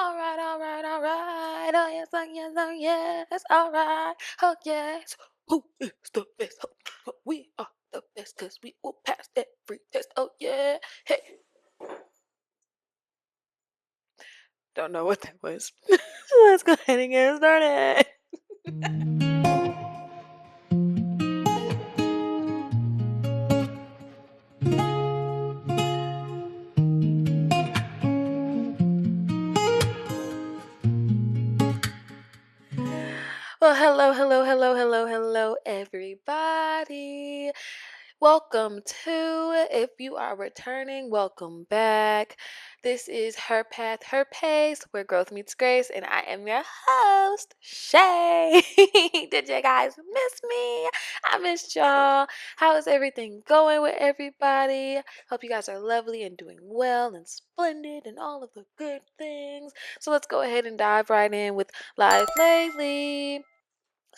Alright, alright, alright. Oh yes, oh yes, alright. Oh yes. Who is the best? We are the best because we will pass every test. Oh yeah. Hey. Don't know what that was. Let's go ahead and get started. Well, hello, everybody. Welcome to, if you are returning, welcome back. This is Her Path, Her Pace, where growth meets grace, and I am your host, Shay. Did you guys miss me? I missed y'all. How is everything going with everybody? Hope you guys are lovely and doing well and splendid and all of the good things. So let's go ahead and dive right in with Life Lately.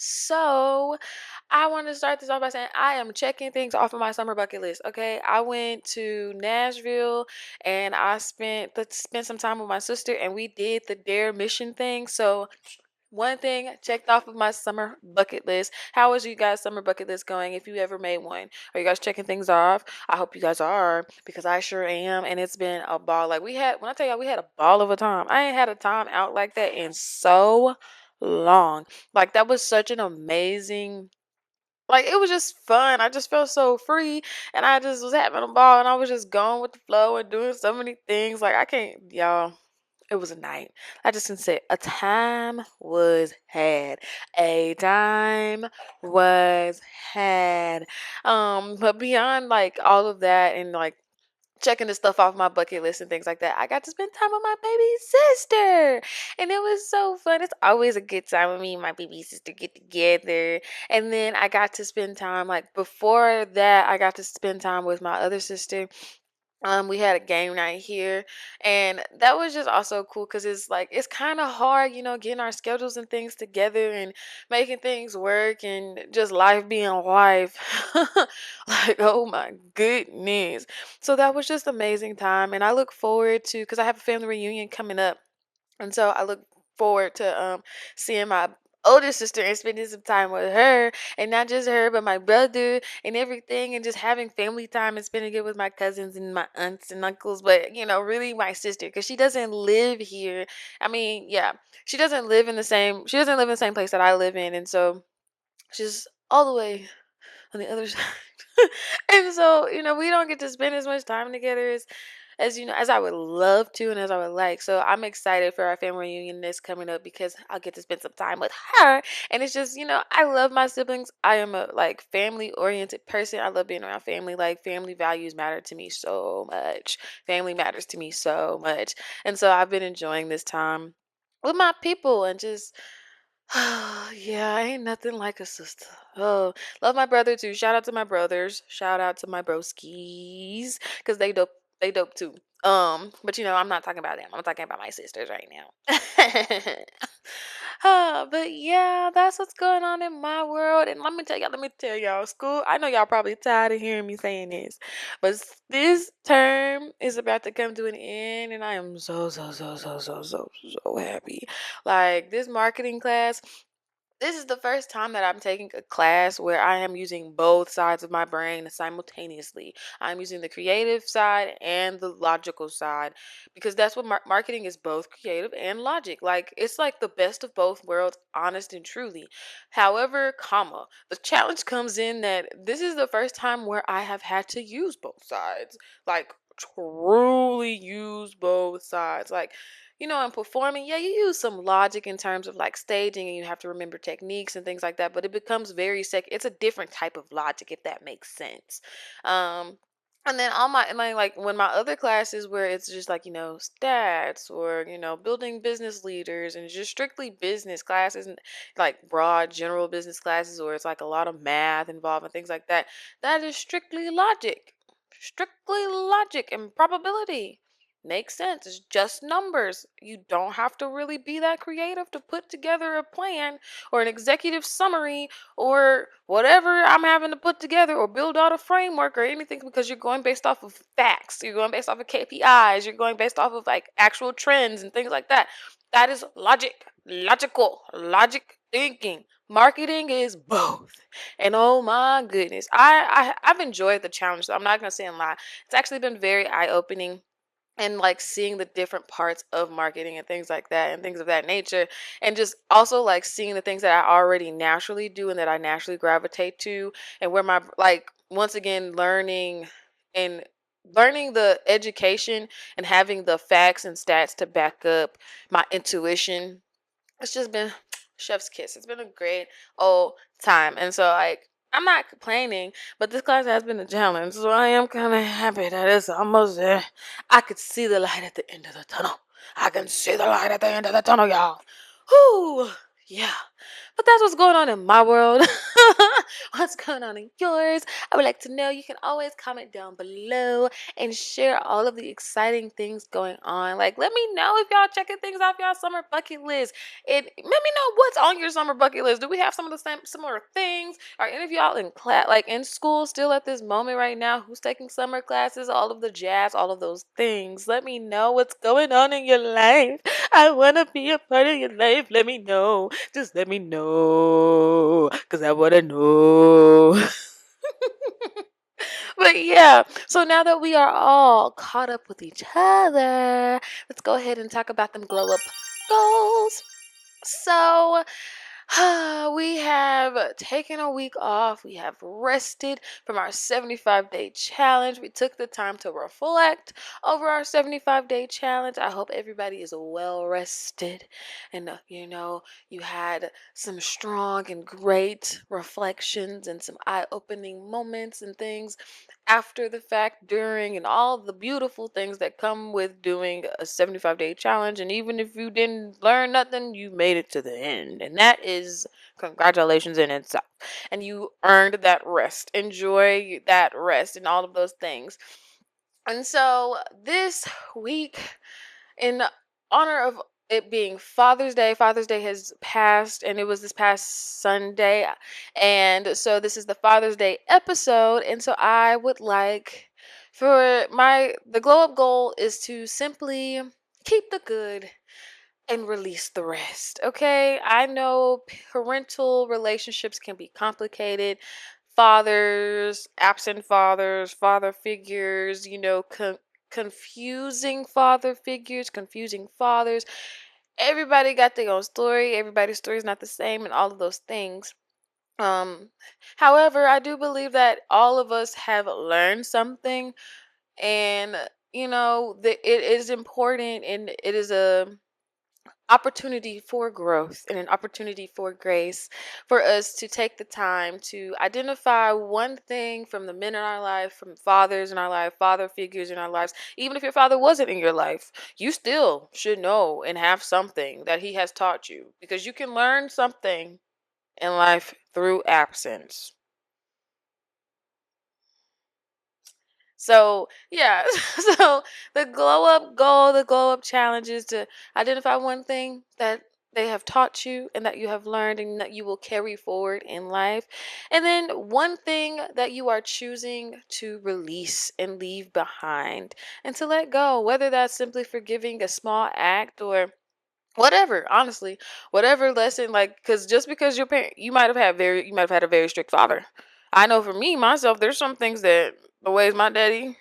So, I want to start this off by saying I am checking things off of my summer bucket list. Okay, I went to Nashville and I spent some time with my sister and we did the Dare Mission thing. So, one thing checked off of my summer bucket list. How is you guys' summer bucket list going? If you ever made one, are you guys checking things off? I hope you guys are because I sure am, and it's been a ball. Like when I tell y'all, we had a ball of a time. I ain't had a time out like that in so long. Like that was such an amazing. Like it was just fun. I just felt so free, and I just was having a ball, and I was just going with the flow and doing so many things. Like I can't, y'all. It was a night. I just can say a time was had. A time was had. But beyond like all of that and like checking the stuff off my bucket list and things like that, I got to spend time with my baby sister. And it was so fun. It's always a good time when me and my baby sister get together. And then I got to spend time like before that, I got to spend time with my other sister. We had a game night here, and that was just also cool because it's like it's kind of hard, getting our schedules and things together and making things work and just life being life. Like, oh my goodness. So that was just amazing time, and I look forward to because I have a family reunion coming up, and so I look forward to seeing my older sister and spending some time with her, and not just her but my brother and everything, and just having family time and spending it with my cousins and my aunts and uncles, but really my sister because she doesn't live here. I mean, yeah, she doesn't live in the same place that I live in, and so she's all the way on the other side. And so, we don't get to spend as much time together as I would love to and as I would like. So I'm excited for our family reunion that's coming up because I'll get to spend some time with her. And it's just, I love my siblings. I am a like family oriented person. I love being around family. Like family values matter to me so much. Family matters to me so much. And so I've been enjoying this time with my people and just yeah, ain't nothing like a sister. Oh, love my brother too. Shout out to my brothers. Shout out to my broskies because they dope. They dope too. But I'm not talking about them. I'm talking about my sisters right now. But yeah, that's what's going on in my world. And let me tell y'all, school. I know y'all probably tired of hearing me saying this, but this term is about to come to an end, and I am so happy. Like this marketing class, this is the first time that I'm taking a class where I am using both sides of my brain simultaneously. I'm using the creative side and the logical side because that's what marketing is, both creative and logic. Like it's like the best of both worlds, honest and truly. However, the challenge comes in that this is the first time where I have had to use both sides. Like truly use both sides. Like in performing, yeah, you use some logic in terms of like staging and you have to remember techniques and things like that, but it becomes it's a different type of logic, if that makes sense. Um, and then all my, and like when my other classes where it's just like, stats or, building business leaders and just strictly business classes and like broad general business classes, or it's like a lot of math involved and things like that, that is strictly logic and probability. Makes sense. It's just numbers. You don't have to really be that creative to put together a plan or an executive summary or whatever I'm having to put together or build out a framework or anything, because you're going based off of facts. You're going based off of KPIs. You're going based off of like actual trends and things like that. That is logic thinking. Marketing is both. And oh my goodness, I've enjoyed the challenge. I'm not gonna say and lie. It's actually been very eye opening, and like seeing the different parts of marketing and things like that and things of that nature, and just also like seeing the things that I already naturally do and that I naturally gravitate to, and where my like once again and learning the education and having the facts and stats to back up my intuition. It's just been chef's kiss. It's been a great old time. And so like I'm not complaining, but this class has been a challenge. So I am kind of happy that it's almost there. I could see the light at the end of the tunnel. I can see the light at the end of the tunnel, y'all. Whoo, yeah. But that's what's going on in my world. What's going on in yours? I would like to know. You can always comment down below and share all of the exciting things going on. Like, let me know if y'all checking things off y'all summer bucket list. And let me know what's on your summer bucket list. Do we have some of the same similar things? Are any of y'all in class, like in school, still at this moment right now? Who's taking summer classes? All of the jazz, all of those things. Let me know what's going on in your life. I wanna be a part of your life. Let me know. Just let me know, cause I wanna know. But yeah, so now that we are all caught up with each other, let's go ahead and talk about them glow up goals. So, we have taken a week off. We have rested from our 75-day challenge. We took the time to reflect over our 75-day challenge. I hope everybody is well rested and, you had some strong and great reflections and some eye opening moments and things after the fact, during, and all the beautiful things that come with doing a 75-day challenge. And even if you didn't learn nothing, you made it to the end. And that is congratulations in itself. And you earned that rest. Enjoy that rest and all of those things. And so this week, in honor of it being Father's Day has passed, and it was this past Sunday. And so this is the Father's Day episode. And so I would like for the glow up goal is to simply keep the good and release the rest. Okay? I know parental relationships can be complicated. Fathers, absent fathers, father figures, confusing father figures, confusing fathers. Everybody got their own story. Everybody's story is not the same, and all of those things. Um, However, I do believe that all of us have learned something, and it is important, and it is a opportunity for growth and an opportunity for grace for us to take the time to identify one thing from the men in our life, from fathers in our life, father figures in our lives. Even if your father wasn't in your life, you still should know and have something that he has taught you, because you can learn something in life through absence. So, yeah. So the glow up goal, the glow up challenge is to identify one thing that they have taught you and that you have learned and that you will carry forward in life. And then one thing that you are choosing to release and leave behind and to let go, whether that's simply forgiving a small act or whatever, honestly, whatever lesson, like, because just because your parent, you might have had a very strict father. I know for me myself, there's some things that the ways my daddy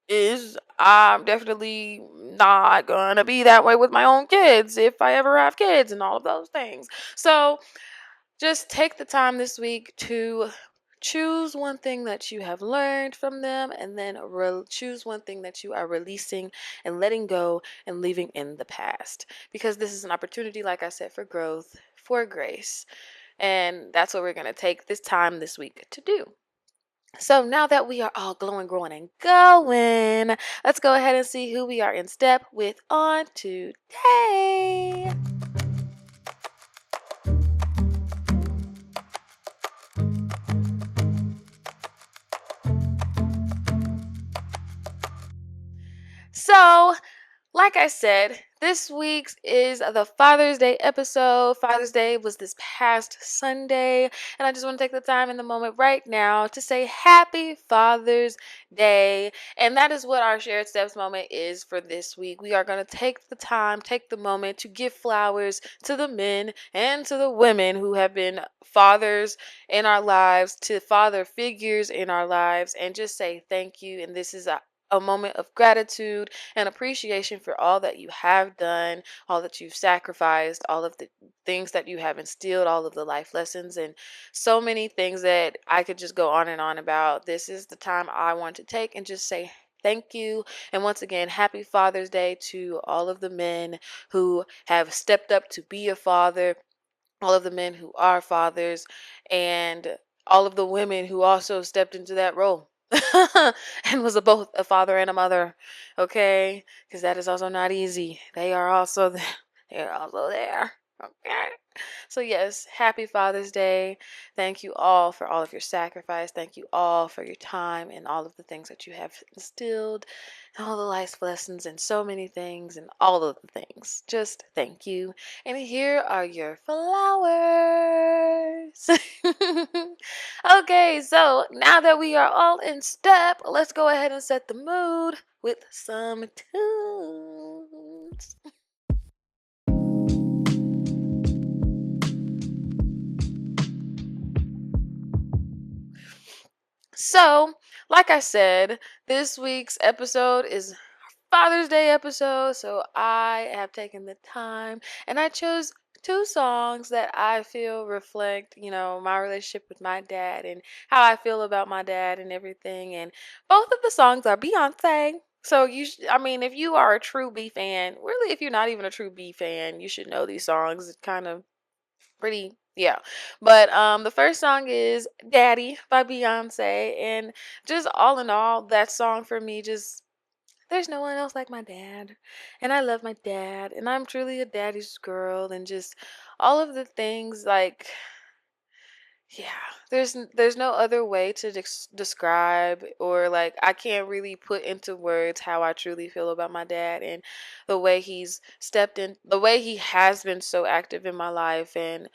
is, I'm definitely not gonna be that way with my own kids if I ever have kids and all of those things. So just take the time this week to choose one thing that you have learned from them, and then choose one thing that you are releasing and letting go and leaving in the past. Because this is an opportunity, like I said, for growth, for grace. And that's what we're going to take this time this week to do. So now that we are all glowing, growing, and going, let's go ahead and see who we are in step with on today. So like I said, this week's is the Father's Day episode. Father's Day was this past Sunday, and I just want to take the time in the moment right now to say Happy Father's Day. And that is what our shared steps moment is for this week. We are going to take the time, take the moment to give flowers to the men and to the women who have been fathers in our lives, to father figures in our lives, and just say thank you. And this is a moment of gratitude and appreciation for all that you have done, all that you've sacrificed, all of the things that you have instilled, all of the life lessons, and so many things that I could just go on and on about. This is the time I want to take and just say thank you. And once again, happy Father's Day to all of the men who have stepped up to be a father, all of the men who are fathers, and all of the women who also stepped into that role and was both a father and a mother. Okay, because that is also not easy. They are also there. They are also there. Okay. So yes, happy Father's Day. Thank you all for all of your sacrifice. Thank you all for your time and all of the things that you have instilled, all the life lessons and so many things and all of the things. Just thank you. And here are your flowers. Okay, so now that we are all in step, let's go ahead and set the mood with some tunes. So, like I said, this week's episode is Father's Day episode. So, I have taken the time and I chose two songs that I feel reflect, my relationship with my dad and how I feel about my dad and everything. And both of the songs are Beyonce. So I mean, if you are a true B fan, really, if you're not even a true B fan, you should know these songs. It's kind of pretty, yeah. But the first song is Daddy by Beyonce, and just all in all, that song for me, just there's no one else like my dad, and I love my dad, and I'm truly a daddy's girl, and just all of the things, like, yeah, there's no other way to describe, or like I can't really put into words how I truly feel about my dad and the way he's stepped in, the way he has been so active in my life, and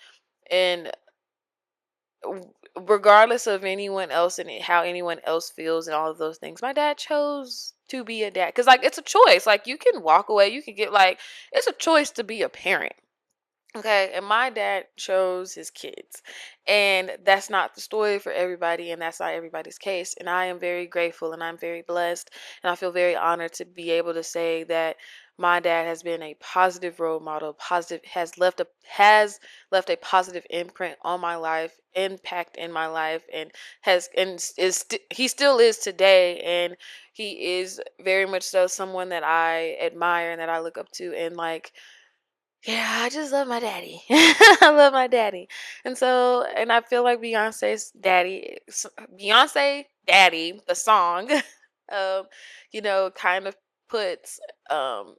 regardless of anyone else and how anyone else feels and all of those things, my dad chose to be a dad, because like it's a choice. Like, you can walk away, you can get, like, it's a choice to be a parent. Okay, and my dad chose his kids. And that's not the story for everybody, and that's not everybody's case. And I am very grateful and I'm very blessed, and I feel very honored to be able to say that my dad has been a positive role model, positive has left a positive imprint on my life, impact in my life, and he still is today, and he is very much so someone that I admire and that I look up to, and like, yeah, I just love my daddy. I love my daddy. And I feel like Beyonce Daddy, the song, um, kind of puts um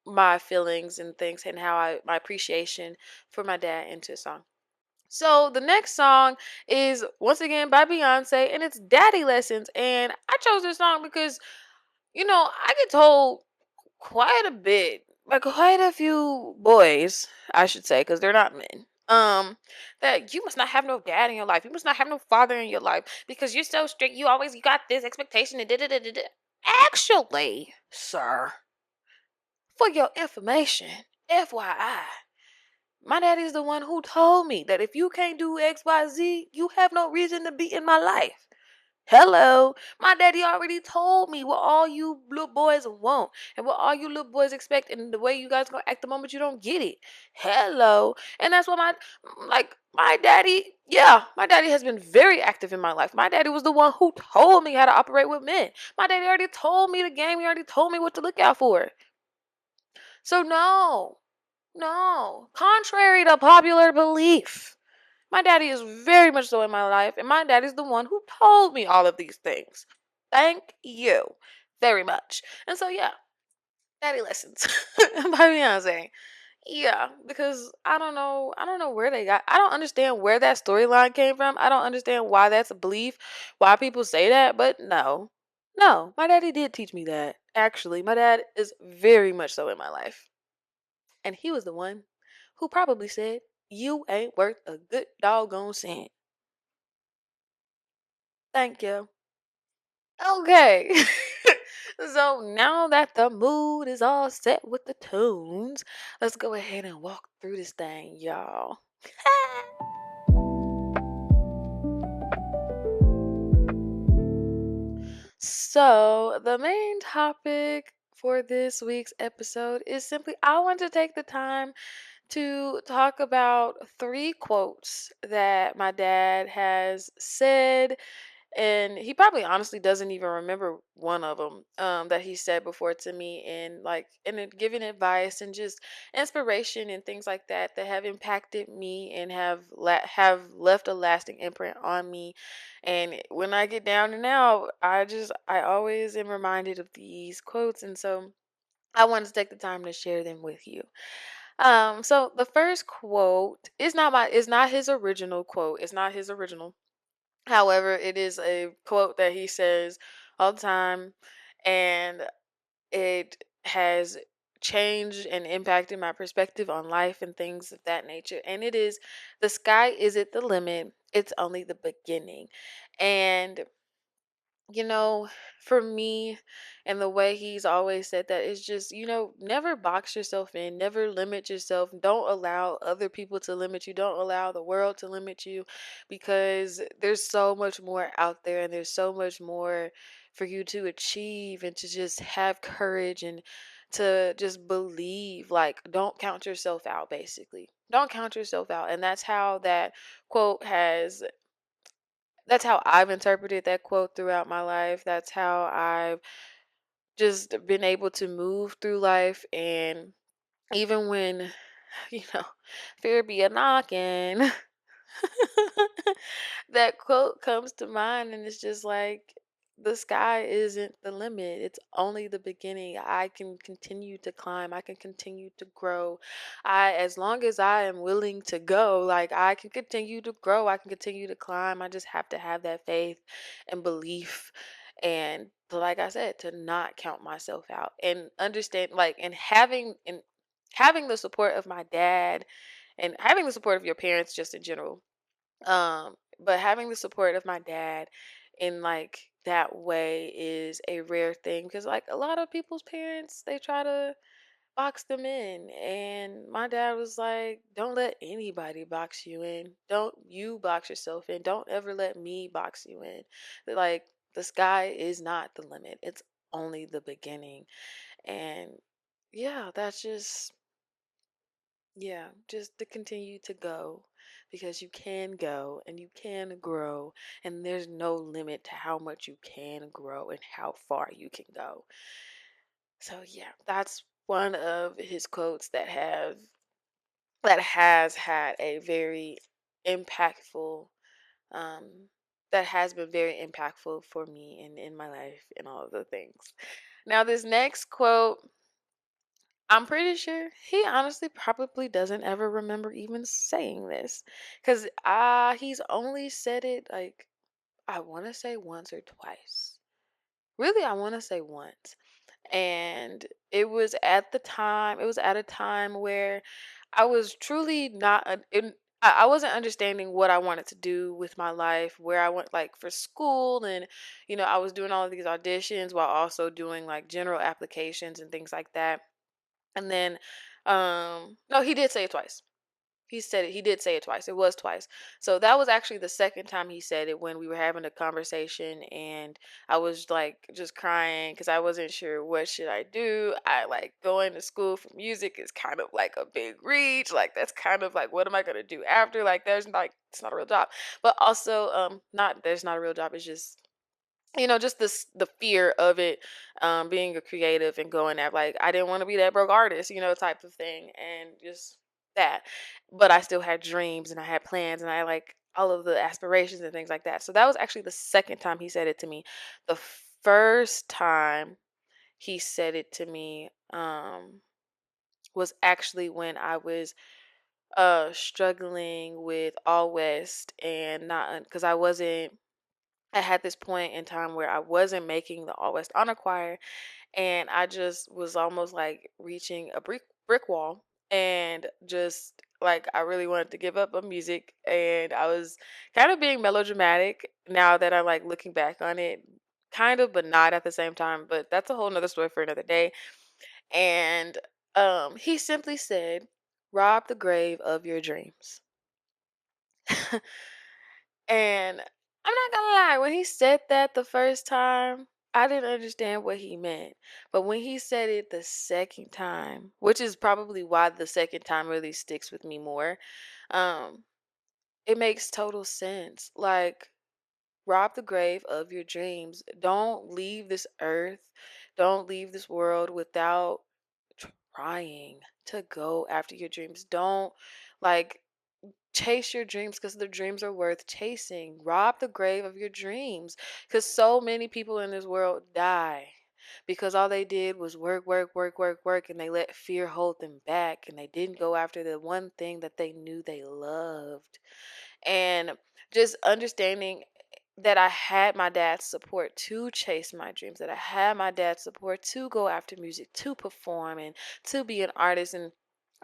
my feelings and things and my appreciation for my dad into a song. So the next song is once again by Beyonce, and it's Daddy Lessons. And I chose this song because, I get told quite a bit, like quite a few boys, I should say, because they're not men. That you must not have no dad in your life. You must not have no father in your life because you're so strict. You got this expectation and da da da da. Actually, sir, for your information, FYI, my daddy's the one who told me that if you can't do XYZ, you have no reason to be in my life. Hello. My daddy already told me what all you little boys want and what all you little boys expect and the way you guys gonna act the moment you don't get it. Hello. And that's what my daddy, yeah, my daddy has been very active in my life. My daddy was the one who told me how to operate with men. My daddy already told me the game. He already told me what to look out for. So no, no. Contrary to popular belief, my daddy is very much so in my life, and my daddy's the one who told me all of these things. Thank you very much. And so, yeah, Daddy Lessons by Beyonce. Yeah, because I don't know where I don't understand where that storyline came from. I don't understand why that's a belief, why people say that, but no. No, my daddy did teach me that. Actually, my dad is very much so in my life. And he was the one who probably said, "You ain't worth a good doggone cent." Thank you. Okay. So now that the mood is all set with the tunes, let's go ahead and walk through this thing, y'all. So, the main topic for this week's episode is simply I want to take the time to talk about three quotes that my dad has said, and he probably honestly doesn't even remember one of them that he said before to me, and like and then giving advice and just inspiration and things like that that have impacted me and have left a lasting imprint on me. And when I get down and out, I always am reminded of these quotes, and so I wanted to take the time to share them with you. So the first quote is not his original quote. It's not his original. However, it is a quote that he says all the time, and it has changed and impacted my perspective on life and things of that nature. And it is, "The sky isn't the limit, it's only the beginning." And you know, for me, and the way he's always said that is just, never box yourself in, never limit yourself. Don't allow other people to limit you. Don't allow the world to limit you, because there's so much more out there, and there's so much more for you to achieve, and to just have courage and to just believe. Like, don't count yourself out, basically. Don't count yourself out. And quote has that's how I've interpreted that quote throughout my life. That's how I've just been able to move through life. And even when, you know, fear be a knocking, that quote comes to mind, and it's just like, the sky isn't the limit, it's only the beginning. I can continue to climb, I can continue to grow. As long as I am willing to go, like, I can continue to grow, I can continue to climb. I just have to have that faith and belief, and like I said, to not count myself out, and understand, like, and having the support of my dad, and having the support of your parents just in general. But having the support of my dad in like that way is a rare thing, because like a lot of people's parents, they try to box them in, and my dad was like, "Don't let anybody box you in. Don't you box yourself in. Don't ever let me box you in. Like, the sky is not the limit. It's only the beginning." And yeah, that's just, yeah, just to continue to go, because you can go and you can grow, and there's no limit to how much you can grow and how far you can go. So yeah, that's one of his quotes that has had a very impactful um that has been very impactful for me in my life and all of the things. Now this next quote, I'm pretty sure he honestly probably doesn't ever remember even saying this, because he's only said it like, I want to say once or twice. Really, I want to say once. And it was at a time where I was truly not I wasn't understanding what I wanted to do with my life, where I went like for school, and I was doing all of these auditions while also doing like general applications and things like that. And then, no, he did say it twice. He did say it twice. It was twice. So that was actually the second time he said it, when we were having a conversation, and I was like just crying because I wasn't sure what should I do. I like going to school for music is kind of like a big reach. Like, that's kind of like, what am I gonna do after? Like, there's like, it's not a real job. But also, not there's not a real job. It's just, just the fear of it, being a creative and going at, like, I didn't want to be that broke artist, type of thing, and just that. But I still had dreams, and I had plans, and I like all of the aspirations and things like that. So that was actually the second time he said it to me. The first time he said it to me, was actually when I was struggling with All West, and not because I had this point in time where I wasn't making the All West Honor Choir, and I just was almost like reaching a brick wall, and just like I really wanted to give up on music, and I was kind of being melodramatic now that I'm like looking back on it, kind of, but not at the same time. But that's a whole nother story for another day. And he simply said, "Rob the grave of your dreams." And I'm not gonna lie, when he said that the first time, I didn't understand what he meant. But when he said it the second time, which is probably why the second time really sticks with me more, um, it makes total sense. Like, rob the grave of your dreams. Don't leave this earth, don't leave this world without trying to go after your dreams. Don't like chase your dreams because the dreams are worth chasing. Rob the grave of your dreams because so many people in this world die because all they did was work, work, work, work, work, and they let fear hold them back and they didn't go after the one thing that they knew they loved. And just understanding that I had my dad's support to chase my dreams, that I had my dad's support to go after music, to perform, and to be an artist. And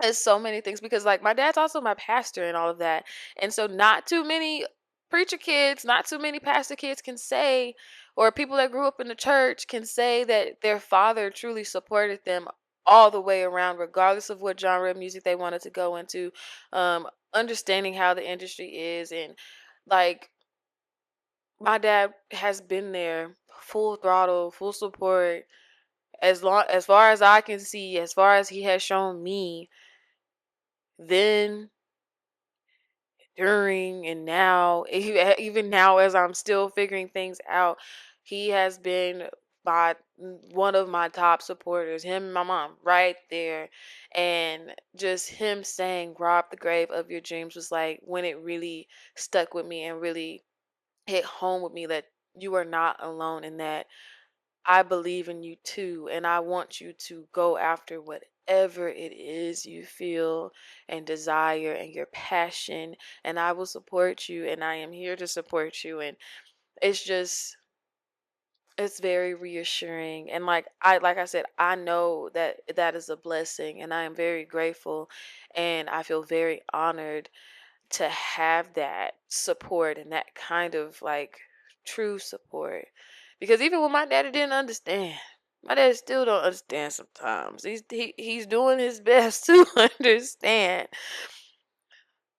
it's so many things because, like, my dad's also my pastor and all of that. And so, not too many preacher kids, not too many pastor kids can say, or people that grew up in the church can say that their father truly supported them all the way around, regardless of what genre of music they wanted to go into. Understanding how the industry is, and like my dad has been there full throttle, full support, as far as I can see, as far as he has shown me, then, during, and now, even now as I'm still figuring things out, he has been one of my top supporters, him and my mom right there. And just him saying rob the grave of your dreams was like when it really stuck with me and really hit home with me that you are not alone in that. I believe in you too, and I want you to go after whatever it is you feel and desire and your passion, and I will support you, and I am here to support you. And it's just, it's very reassuring. And like I said, I know that that is a blessing, and I am very grateful, and I feel very honored to have that support and that kind of like true support. Because even when my daddy didn't understand, my dad still don't understand sometimes. He's doing his best to understand.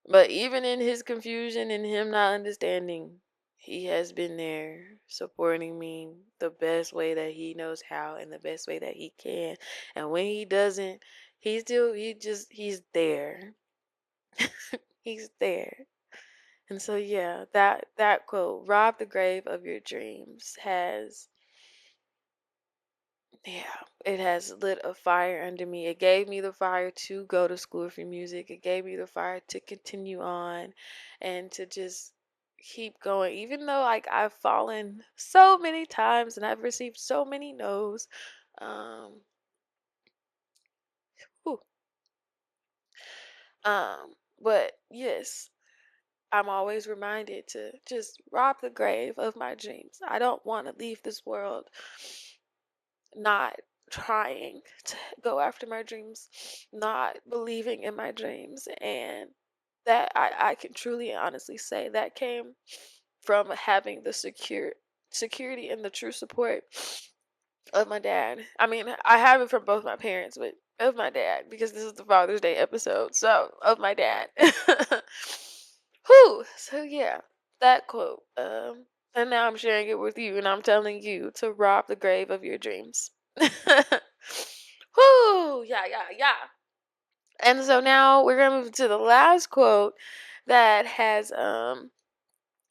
But even in his confusion and him not understanding, he has been there supporting me the best way that he knows how and the best way that he can. And when he doesn't, he's there. He's there. And so yeah, that quote, "Rob the grave of your dreams," has, yeah, it has lit a fire under me. It gave me the fire to go to school for music. It gave me the fire to continue on and to just keep going. Even though like I've fallen so many times and I've received so many no's. Um whew, but yes, I'm always reminded to just rob the grave of my dreams. I don't want to leave this world not trying to go after my dreams, not believing in my dreams. And that I can truly and honestly say that came from having the security and the true support of my dad. I mean, I have it from both my parents, but of my dad, because this is the Father's Day episode. So of my dad. Whew. So yeah, that quote. And now I'm sharing it with you, and I'm telling you to rob the grave of your dreams. Whoo! Yeah, yeah, yeah. And so now we're gonna move to the last quote that has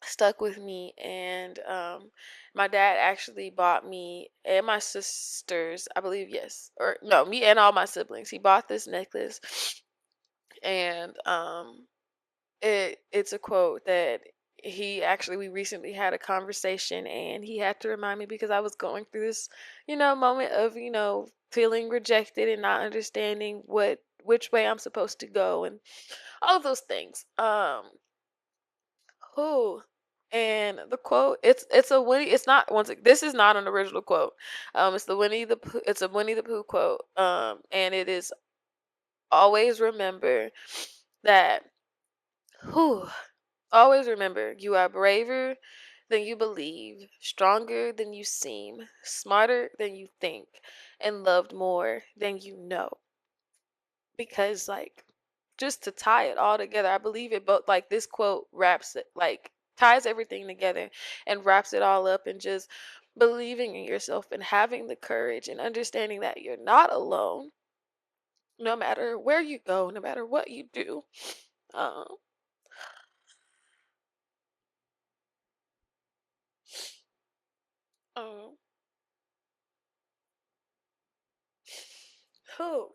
stuck with me. And my dad actually bought me and my sisters, I believe, yes, or no, me and all my siblings. He bought this necklace, and it's a quote that he actually, we recently had a conversation, and he had to remind me because I was going through this, moment of, feeling rejected and not understanding which way I'm supposed to go and all of those things. Who? And the quote, it's a Winnie. It's not this is not an original quote. It's the Winnie the Pooh. It's a Winnie the Pooh quote. And it is always remember that. Whew, always remember you are braver than you believe, stronger than you seem, smarter than you think, and loved more than you know. Because like, just to tie it all together, I believe it, but like this quote wraps it, like ties everything together and wraps it all up, and just believing in yourself and having the courage and understanding that you're not alone, no matter where you go, no matter what you do. um um who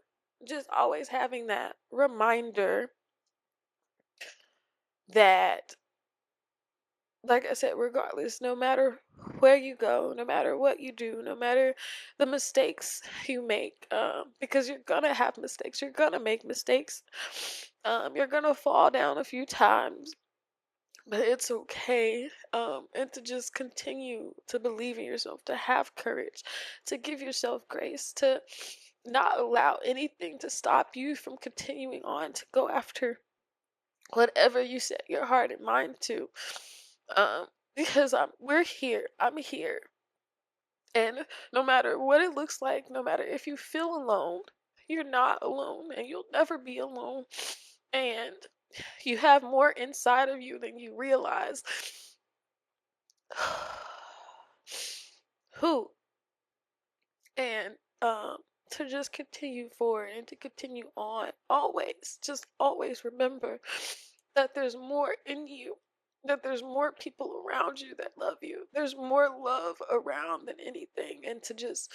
just always having that reminder that, like I said, regardless, no matter where you go, no matter what you do, no matter the mistakes you make, because you're gonna have mistakes, you're gonna make mistakes, you're gonna fall down a few times, but it's okay. And to just continue to believe in yourself, to have courage, to give yourself grace, to not allow anything to stop you from continuing on to go after whatever you set your heart and mind to. Because we're here. I'm here. And no matter what it looks like, no matter if you feel alone, you're not alone and you'll never be alone. And you have more inside of you than you realize. Who? And to just continue forward and to continue on, always, just always remember that there's more in you, that there's more people around you that love you, there's more love around than anything. And to just,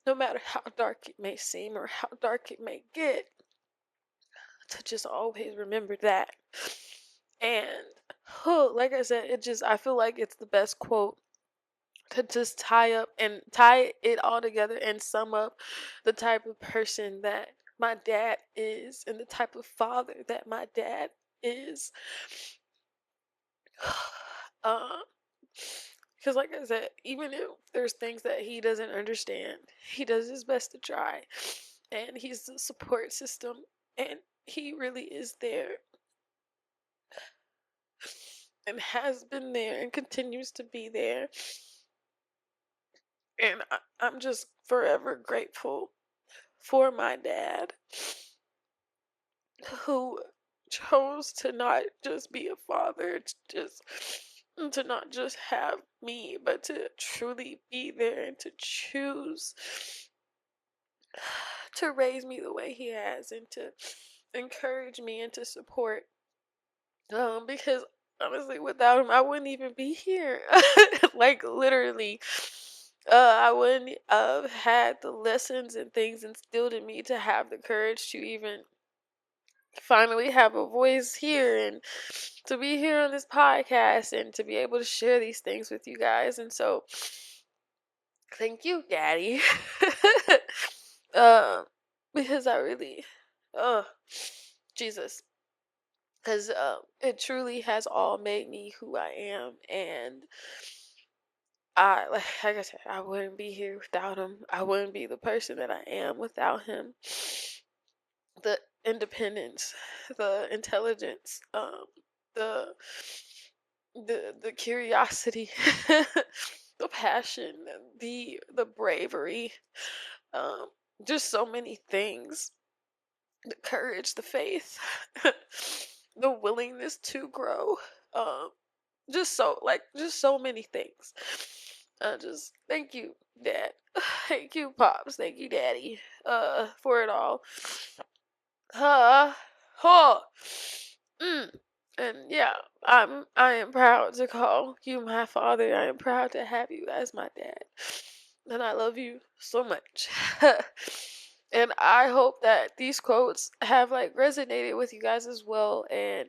no matter how dark it may seem or how dark it may get, to just always remember that. And like I said, I feel like it's the best quote to just tie it all together and sum up the type of person that my dad is and the type of father that my dad is. uh because like I said, even if there's things that he doesn't understand, he does his best to try, and he's the support system, and he really is there and has been there and continues to be there. And I'm just forever grateful for my dad, who chose to not just be a father, to not just have me, but to truly be there and to choose to raise me the way he has and to encourage me and to support. Because honestly, without him, I wouldn't even be here. Like literally, I wouldn't have had the lessons and things instilled in me to have the courage to even finally have a voice here and to be here on this podcast and to be able to share these things with you guys. And so, thank you, Daddy. um, because I really, oh, Jesus, because it truly has all made me who I am. And like I said, I wouldn't be here without him. I wouldn't be the person that I am without him. The independence, the intelligence, the the curiosity, the passion, the bravery, um, just so many things. The courage, the faith, the willingness to grow. Um, just so many things. Just thank you, Dad. Thank you, Pops. Thank you, Daddy. For it all. Uh, huh. Mm. And yeah, I am proud to call you my father. I am proud to have you as my dad. And I love you so much. And I hope that these quotes have like resonated with you guys as well. And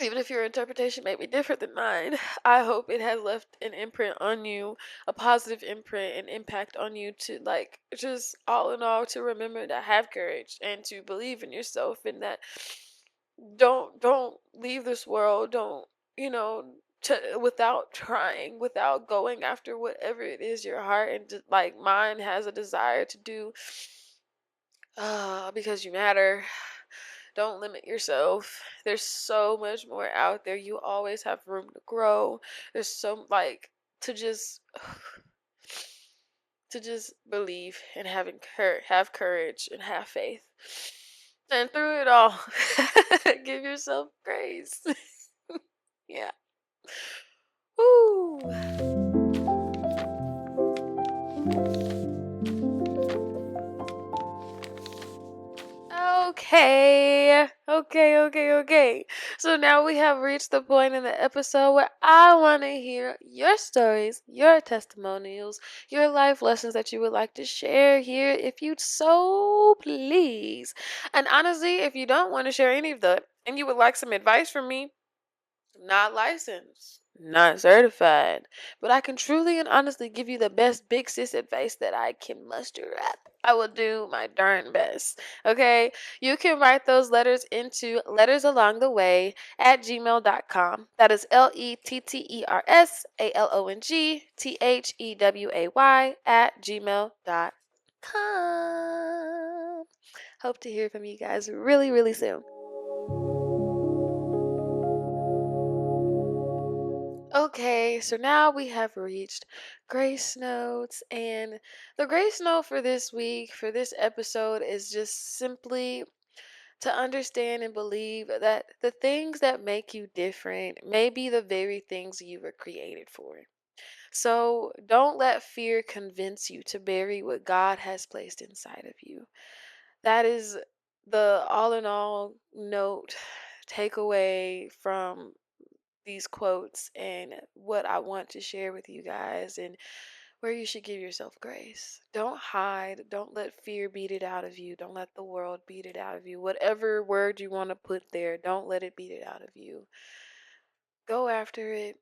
even if your interpretation may be different than mine, I hope it has left an imprint on you, a positive imprint and impact on you, to like just all in all to remember to have courage and to believe in yourself, and that don't leave this world. Don't, you know, without trying, without going after whatever it is your heart and like mine has a desire to do, because you matter. Don't limit yourself. There's so much more out there. You always have room to grow. There's so like to just to just believe and have courage and have faith. And through it all, give yourself grace. Yeah. Woo. Okay. So now we have reached the point in the episode where I want to hear your stories, your testimonials, your life lessons that you would like to share here if you'd so please. And honestly, if you don't want to share any of that and you would like some advice from me, not licensed, not certified, but I can truly and honestly give you the best big sis advice that I can muster up. I will do my darn best. Okay? You can write those letters into lettersalongtheway@gmail.com. That is LETTERSALONGTHEWAY@gmail.com. Hope to hear from you guys really, really soon. Okay, so now we have reached grace notes, and the grace note for this week, for this episode, is just simply to understand and believe that the things that make you different may be the very things you were created for. So don't let fear convince you to bury what God has placed inside of you. That is the all in all note takeaway from these quotes and what I want to share with you guys and where you should give yourself grace. Don't hide. Don't let fear beat it out of you. Don't let the world beat it out of you. Whatever word you want to put there, don't let it beat it out of you. Go after it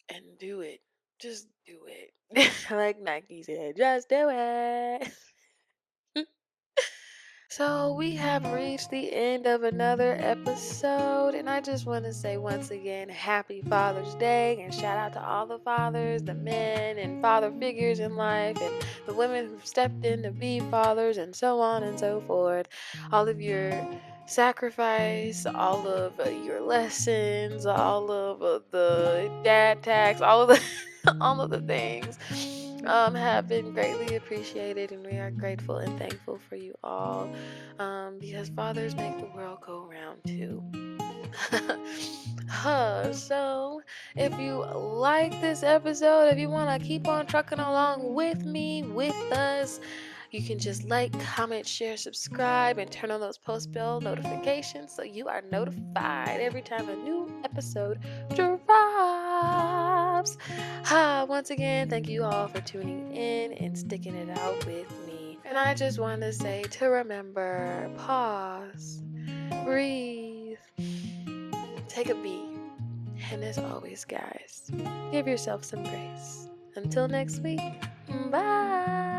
and do it. Just do it. Like Nike said, just do it. So we have reached the end of another episode, and I just want to say once again, happy Father's Day, and shout out to all the fathers, the men and father figures in life, and the women who've stepped in to be fathers, and so on and so forth. All of your sacrifice, all of your lessons, all of the dad tags, all of the all of the things have been greatly appreciated, and we are grateful and thankful for you all, because fathers make the world go round too. So if you like this episode, if you want to keep on trucking along with me, with us, you can just like, comment, share, subscribe, and turn on those post bell notifications so you are notified every time a new episode drops. Once again, thank you all for tuning in and sticking it out with me. And I just want to say to remember, pause, breathe, take a beat. And as always, guys, give yourself some grace. Until next week, bye.